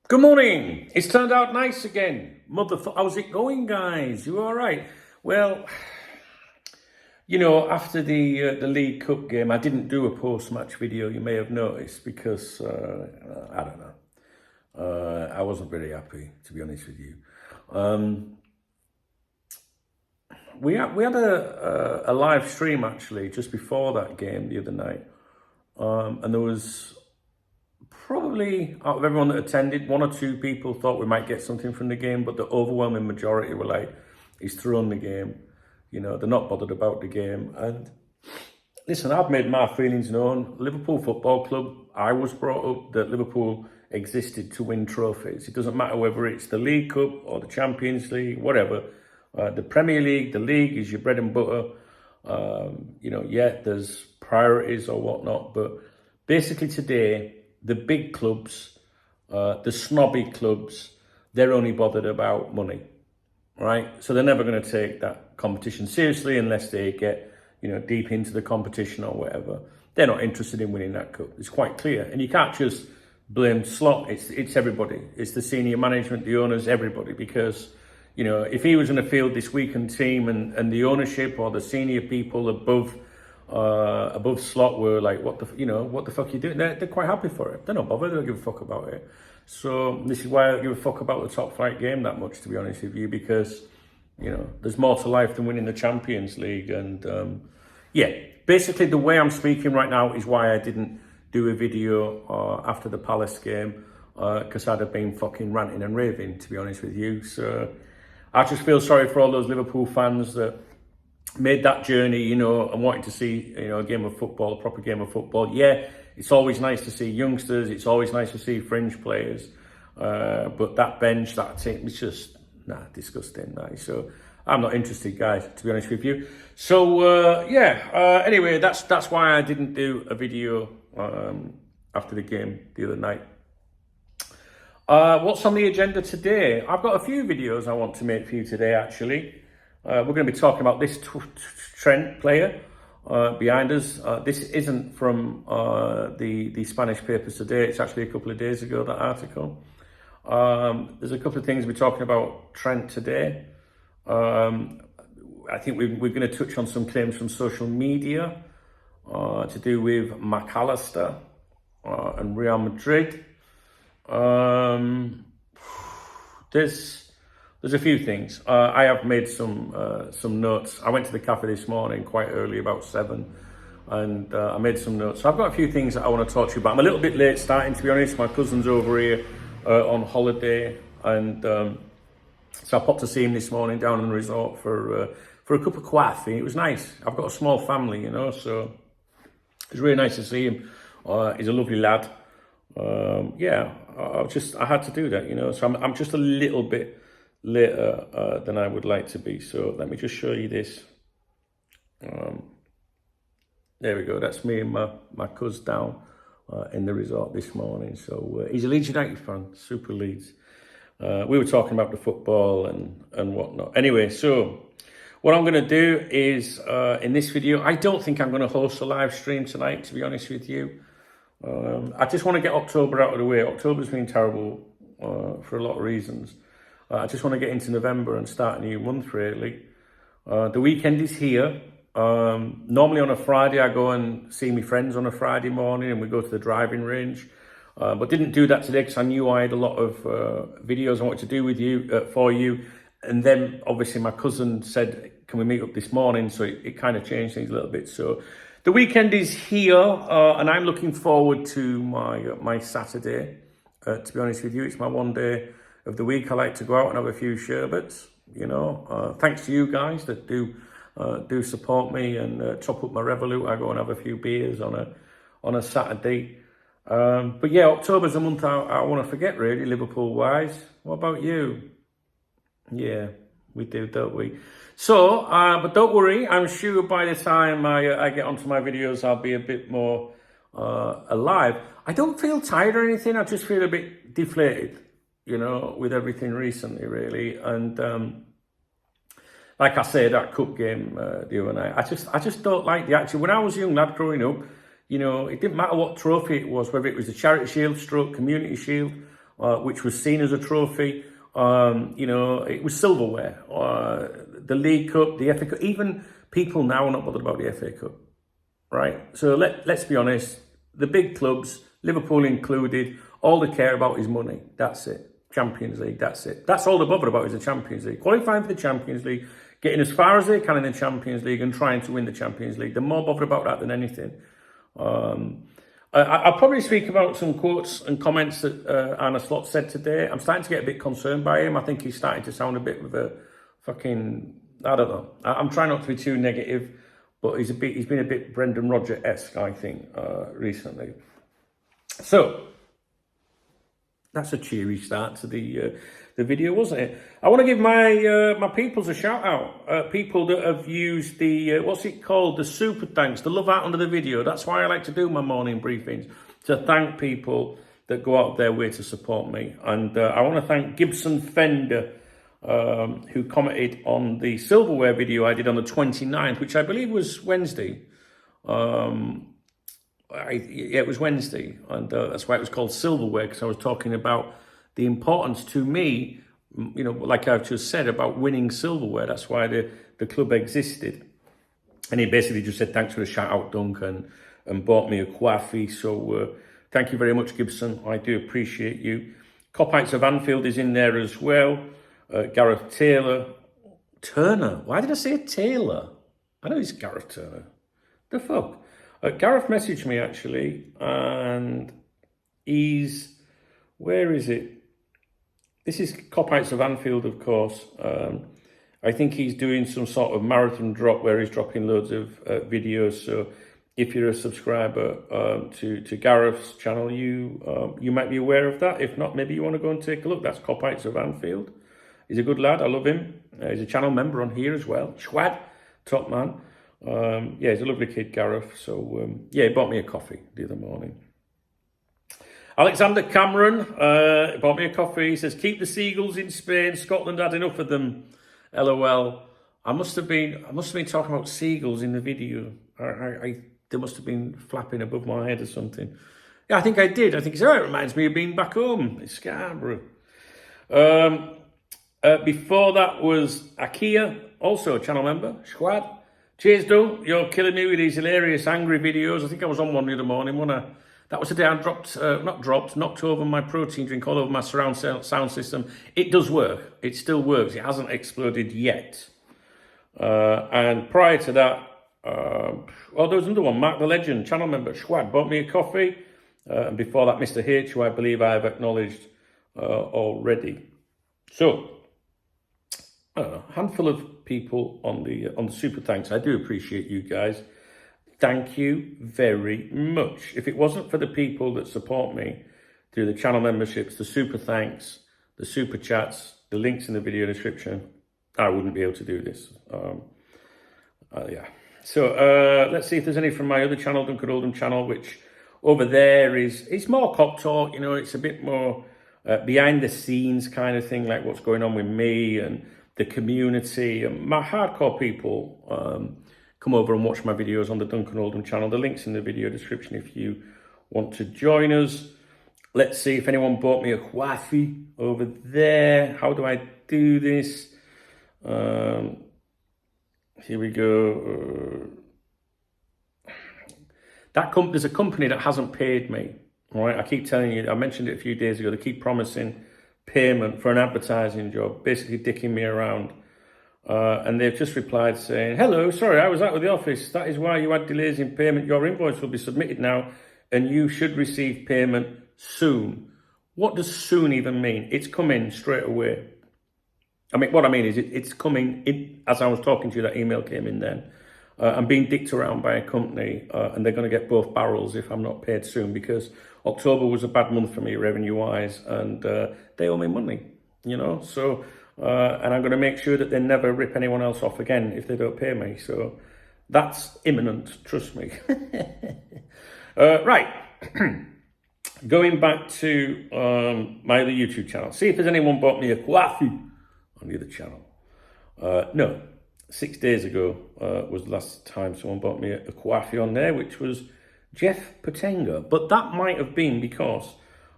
Good morning. It's turned out nice again. How's it going, guys? You all right? Well, after the League Cup game, I didn't do a post-match video. You may have noticed because I don't know. I wasn't very happy, to be honest with you. We had a live stream actually just before that game the other night, and there was probably, out of everyone that attended, one or two people thought we might get something from the game, but the overwhelming majority were like, he's thrown the game. They're not bothered about the game. And listen, I've made my feelings known. Liverpool Football Club, I was brought up that Liverpool existed to win trophies. It doesn't matter whether it's the League Cup or the Champions League, whatever. The Premier League, the league is your bread and butter. There's priorities or whatnot, but basically today, the big clubs, the snobby clubs, they're only bothered about money, right? So they're never going to take that competition seriously unless they get, deep into the competition or whatever. They're not interested in winning that cup. It's quite clear. And you can't just blame Slot. It's everybody. It's the senior management, the owners, everybody. Because, if he was in the field this weekend team and the ownership or the senior people above Slot were like, what the fuck are you doing? They're quite happy for it. They're not bothered. They don't give a fuck about it. So this is why I don't give a fuck about the top flight game that much, to be honest with you, because there's more to life than winning the Champions League. And basically the way I'm speaking right now is why I didn't do a video after the Palace game, because I'd have been fucking ranting and raving, to be honest with you. So I just feel sorry for all those Liverpool fans that made that journey, and wanted to see, a game of football, a proper game of football. Yeah, it's always nice to see youngsters. It's always nice to see fringe players. But that bench, that team, it's just, disgusting. So I'm not interested, guys, to be honest with you. So, anyway, that's why I didn't do a video after the game the other night. What's on the agenda today? I've got a few videos I want to make for you today, actually. We're going to be talking about this Trent player behind us. This isn't from the Spanish papers today. It's actually a couple of days ago, that article. There's a couple of things we're talking about Trent today. I think we're going to touch on some claims from social media to do with Allister and Real Madrid. There's a few things. I have made some notes. I went to the cafe this morning quite early, about 7, and I made some notes. So I've got a few things that I want to talk to you about. I'm a little bit late starting, to be honest. My cousin's over here on holiday, and so I popped to see him this morning down in the resort for a cup of coffee. It was nice. I've got a small family, so it was really nice to see him. He's a lovely lad. I had to do that, so I'm just a little bit later than I would like to be. So let me just show you this. There we go. That's me and my cuz down in the resort this morning. So he's a Leeds United fan, super Leeds. We were talking about the football and whatnot. Anyway, so what I'm going to do is in this video, I don't think I'm going to host a live stream tonight, to be honest with you. I just want to get October out of the way. October's been terrible for a lot of reasons. I just want to get into November and start a new month, really. The weekend is here. Normally on a Friday, I go and see my friends on a Friday morning and we go to the driving range. But didn't do that today because I knew I had a lot of videos I wanted to do with you, for you. And then obviously my cousin said, can we meet up this morning? So it kind of changed things a little bit. So the weekend is here and I'm looking forward to my Saturday. To be honest with you, it's my one day of the week. I like to go out and have a few sherbets, thanks to you guys that do support me and top up my Revolut. I go and have a few beers on a Saturday. But yeah, October's a month I want to forget, really, Liverpool wise. What about you? Yeah, we do, don't we? So, but don't worry, I'm sure by the time I get onto my videos, I'll be a bit more alive. I don't feel tired or anything. I just feel a bit deflated, with everything recently, really. And like I said, that cup game the other night, I just don't like the action. When I was a young lad growing up, it didn't matter what trophy it was, whether it was the Charity Shield, Stroke, Community Shield, which was seen as a trophy. It was silverware. The League Cup, the FA Cup, even people now are not bothered about the FA Cup, right? So let's be honest, the big clubs, Liverpool included, all they care about is money. That's it. Champions League, that's it. That's all they're bothered about is the Champions League. Qualifying for the Champions League, getting as far as they can in the Champions League and trying to win the Champions League. They're more bothered about that than anything. I'll probably speak about some quotes and comments that Arne Slot said today. I'm starting to get a bit concerned by him. I think he's starting to sound a bit of a fucking, I don't know. I'm trying not to be too negative, but he's been a bit Brendan Rodgers-esque, I think, recently. So, that's a cheery start to the video, wasn't it? I want to give my peoples a shout out. People that have used the what's it called, the super thanks, the love out under the video. That's why I like to do my morning briefings, to thank people that go out of their way to support me. And I want to thank Gibson Fender, who commented on the silverware video I did on the 29th, which I believe was Wednesday. It was Wednesday, and that's why it was called silverware, because I was talking about the importance to me, like I've just said, about winning silverware. That's why the club existed. And he basically just said, thanks for the shout out, Duncan, and bought me a coffee. So thank you very much, Gibson. I do appreciate you. Copites of Anfield is in there as well. Gareth Turner. Why did I say Taylor? I know it's Gareth Turner. The fuck? Gareth messaged me, actually, and where is it? This is Copites of Anfield, of course. I think he's doing some sort of marathon drop where he's dropping loads of videos. So if you're a subscriber to Gareth's channel, you might be aware of that. If not, maybe you want to go and take a look. That's Copites of Anfield. He's a good lad. I love him. He's a channel member on here as well. Schwad, top man. He's a lovely kid, Gareth. So, he bought me a coffee the other morning. Alexander Cameron bought me a coffee. He says, keep the seagulls in Spain. Scotland had enough of them. LOL. I must have been talking about seagulls in the video. They must have been flapping above my head or something. Yeah, I think I did. I think it reminds me of being back home in Scarborough. Before that was Akia, also a channel member. Schwad. Cheers, Doug. You're killing me with these hilarious angry videos. I think I was on one the other morning, wasn't I? That was the day I knocked over my protein drink all over my surround sound system. It does work. It still works. It hasn't exploded yet. And prior to that, there was another one, Mark the Legend, channel member, Schwad, bought me a coffee. And before that, Mr. H, who I believe I have acknowledged already. So, I don't know, a handful of people on the super thanks. I do appreciate you guys. Thank you very much. If it wasn't for the people that support me through the channel memberships, the super thanks, the super chats, the links in the video description, I wouldn't be able to do this. So let's see if there's any from my other channel, Duncan Oldham channel, which over there it's more cop talk. It's a bit more behind the scenes kind of thing, like what's going on with me and the community. And my hardcore people come over and watch my videos on the Duncan Oldham channel. The link's in the video description if you want to join us. Let's see if anyone bought me a coffee over there. How do I do this? Here we go. There's a company that hasn't paid me. Right? I keep telling you, I mentioned it a few days ago, they keep promising payment for an advertising job, basically dicking me around. And they've just replied saying, hello, sorry, I was out of the office. That is why you had delays in payment. Your invoice will be submitted now and you should receive payment soon. What does soon even mean? It's coming straight away. What I mean is it's coming in, as I was talking to you, that email came in then. I'm being dicked around by a company and they're going to get both barrels if I'm not paid soon, because October was a bad month for me revenue-wise and they owe me money, So, and I'm going to make sure that they never rip anyone else off again if they don't pay me. So that's imminent, trust me. Right. Going back to my other YouTube channel. See if there's anyone bought me a coffee on the other channel. No. 6 days ago was the last time someone bought me a coffee on there, which was Jeff Potenga. But that might have been because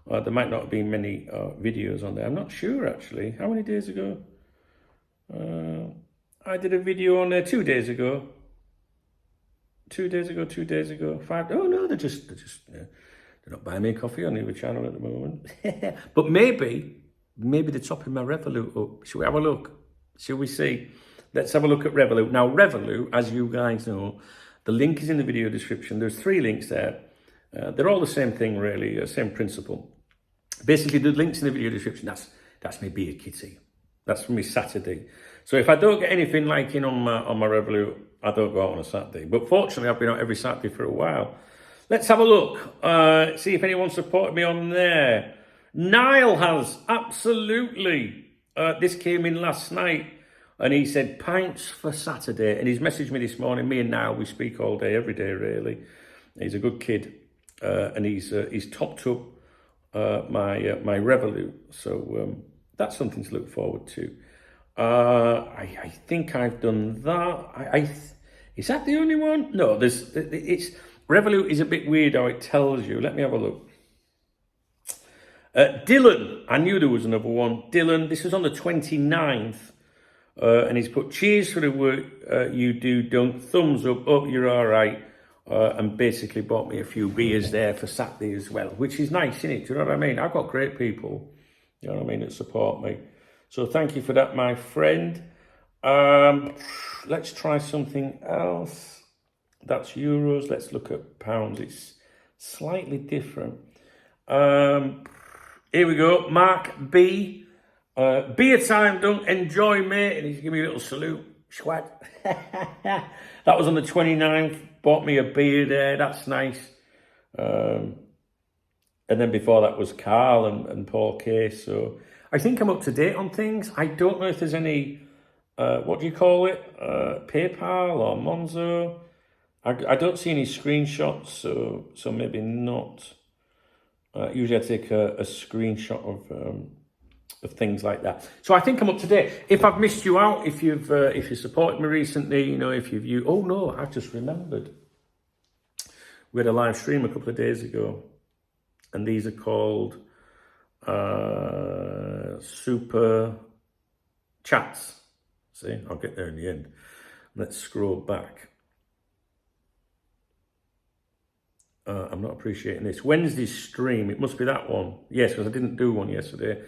There might not have been many videos on there. I'm not sure, actually. How many days ago? I did a video on there 2 days ago. 2 days ago. 5. Oh, no, they're they're not buying me a coffee on the other channel at the moment. But maybe they're topping my Revolut up. Shall we have a look? Shall we see? Let's have a look at Revolut. Now, Revolut, as you guys know, the link is in the video description. There's 3 links there. They're all the same thing, really, same principle. Basically, the links in the video description, that's me beer kitty. That's for me Saturday. So if I don't get anything liking on my Revolut, I don't go out on a Saturday. But fortunately, I've been out every Saturday for a while. Let's have a look. See if anyone supported me on there. Niall has, absolutely. This came in last night. And he said, pints for Saturday. And he's messaged me this morning. Me and Niall, we speak all day, every day, really. He's a good kid. And he's topped up my Revolut. So that's something to look forward to. I think I've done that. Is that the only one? No, Revolut is a bit weird how it tells you. Let me have a look. Dylan, I knew there was another one. Dylan, this was on the 29th. And he's put, cheers for the work you do, Dunk. Thumbs up, hope you're all right. And basically bought me a few beers there for Saturday as well, which is nice, isn't it? Do you know what I mean? I've got great people, you know what I mean, that support me. So thank you for that, my friend. Let's try something else. That's euros. Let's look at pounds. It's slightly different. Here we go. Mark B. Beer time, don't enjoy, mate. And he's giving me a little salute. Swag. That was on the 29th. Bought me a beer there. That's nice. And then before that was Carl and Paul K. So I think I'm up to date on things. I don't know if there's any, what do you call it? PayPal or Monzo. I don't see any screenshots, so maybe not. Usually I take a screenshot of things like that. So I think I'm up to date. If I've missed you out, if you supported me recently, you know, if you've oh no, I just remembered. We had a live stream a couple of days ago, and these are called Super Chats. See, I'll get there in the end. Let's scroll back. I'm not appreciating this. Wednesday's stream, it must be that one. Yes, because I didn't do one yesterday.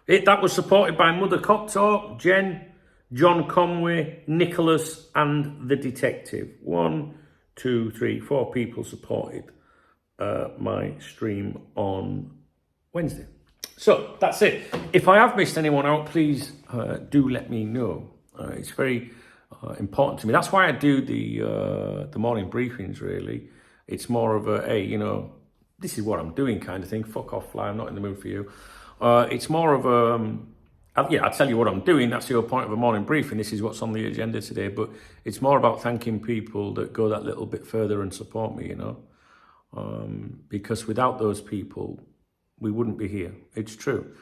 That was supported by Mother Cock Talk, Jen, John Conway, Nicholas, and the detective. 1, 2, 3, 4 people supported my stream on Wednesday. So that's it. If I have missed anyone out, please do let me know. It's very important to me. That's why I do the morning briefings, really. It's more of a, hey, you know, this is what I'm doing kind of thing. Fuck off, fly. I'm not in the mood for you. It's more of yeah, I'll tell you what I'm doing. That's the whole point of a morning briefing. This is what's on the agenda today. But it's more about thanking people that go that little bit further and support me, you know. Because without those people, we wouldn't be here. It's true.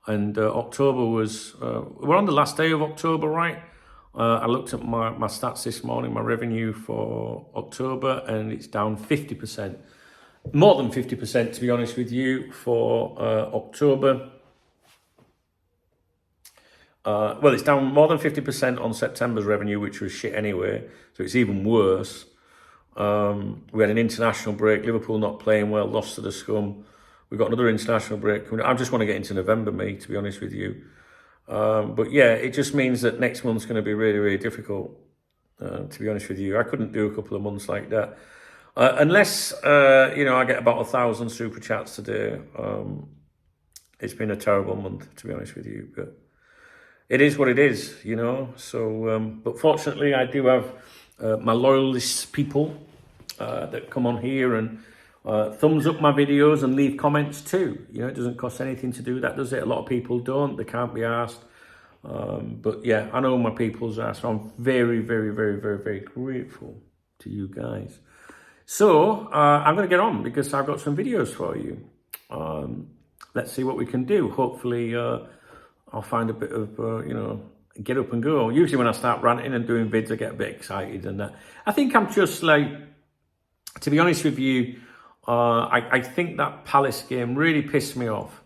And October was, we're on the last day of October, right? I looked at my stats this morning, my revenue for October, and it's down 50%. More than 50%, to be honest with you, for October. Well, it's down more than 50% on September's revenue, which was shit anyway, so it's even worse. We had an international break, Liverpool not playing well, lost to the scum. We've got another international break coming. I just want to get into November, mate, to be honest with you. But yeah, it just means that next month's going to be really, really difficult, to be honest with you. I couldn't do a couple of months like that. Unless, you know, I get about 1,000 super chats today. It's been a terrible month, to be honest with you. But it is what it is, you know. So, but fortunately, I do have my loyalist people that come on here and thumbs up my videos and leave comments too. You know, it doesn't cost anything to do that, does it? A lot of people don't. They can't be asked. But yeah, I know my people's asked. So I'm very, very, very, very, very grateful to you guys. So I'm going to get on because I've got some videos for you. Let's see what we can do. Hopefully I'll find a bit of, you know, get up and go. Usually when I start ranting and doing vids, I get a bit excited and that. I think I'm just like, to be honest with you, I think that Palace game really pissed me off.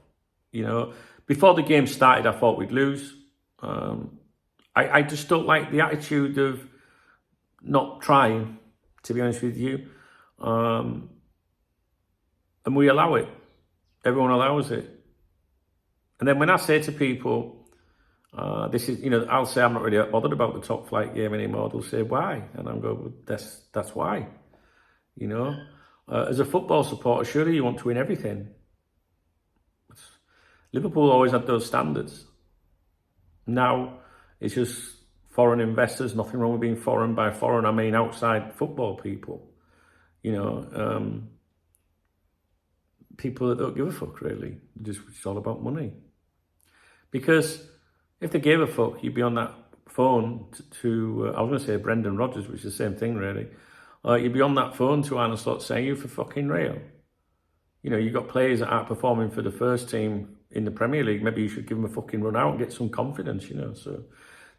You know, before the game started, I thought we'd lose. I just don't like the attitude of not trying, to be honest with you. And we allow it. Everyone allows it. And then when I say to people, this is, you know, I'll say I'm not really bothered about the top flight game anymore. They'll say, why? And I'm going, well, that's why. You know, as a football supporter, surely you want to win everything. Liverpool always had those standards. Now it's just foreign investors. Nothing wrong with being foreign. By foreign, I mean outside football people. You know, people that don't give a fuck, really. It's all about money. Because if they gave a fuck, you'd be on that phone to I was going to say Brendan Rodgers, which is the same thing, really. You'd be on that phone to Arne Slot saying, you for fucking real. You know, you've got players that aren't performing for the first team in the Premier League. Maybe you should give them a fucking run out and get some confidence, you know. So,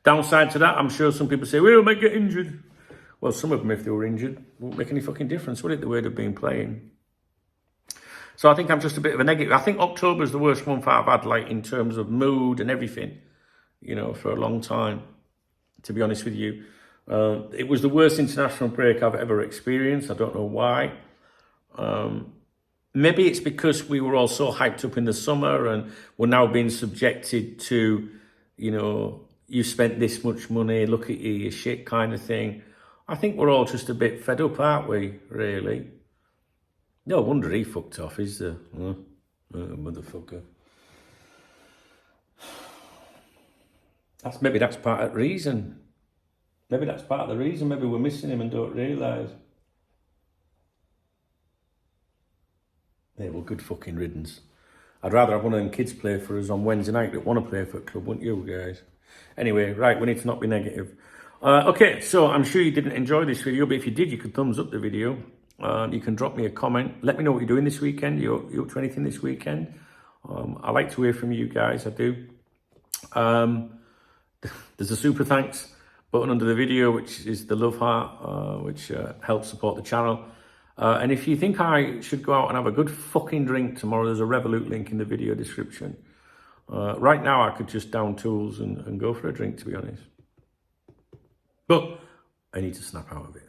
downside to that, I'm sure some people say, well, they might get injured. Well, some of them, if they were injured, won't make any fucking difference, would it, the way they've been playing? So I think I'm just a bit of a negative. I think October's the worst month I've had, like, in terms of mood and everything, you know, for a long time, to be honest with you. It was the worst international break I've ever experienced. I don't know why. Maybe it's because we were all so hyped up in the summer and we're now being subjected to, you know, you spent this much money, look at you shit kind of thing. I think we're all just a bit fed up, aren't we, really? No wonder he fucked off, is the motherfucker. Maybe that's part of the reason. Maybe that's part of the reason. Maybe we're missing him and don't realise. Yeah, well, good fucking riddance. I'd rather have one of them kids play for us on Wednesday night that want to play for a club, wouldn't you guys? Anyway, right, we need to not be negative. Okay, so I'm sure you didn't enjoy this video, but if you did, you could thumbs up the video. You can drop me a comment. Let me know what you're doing this weekend. You up to anything this weekend? I like to hear from you guys, I do. There's a super thanks button under the video, which is the love heart, which helps support the channel. And if you think I should go out and have a good fucking drink tomorrow, there's a Revolut link in the video description. Right now, I could just down tools and go for a drink, to be honest. But I need to snap out of it.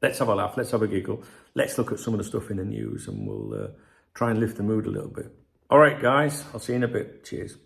Let's have a laugh. Let's have a giggle. Let's look at some of the stuff in the news and we'll try and lift the mood a little bit. All right, guys. I'll see you in a bit. Cheers.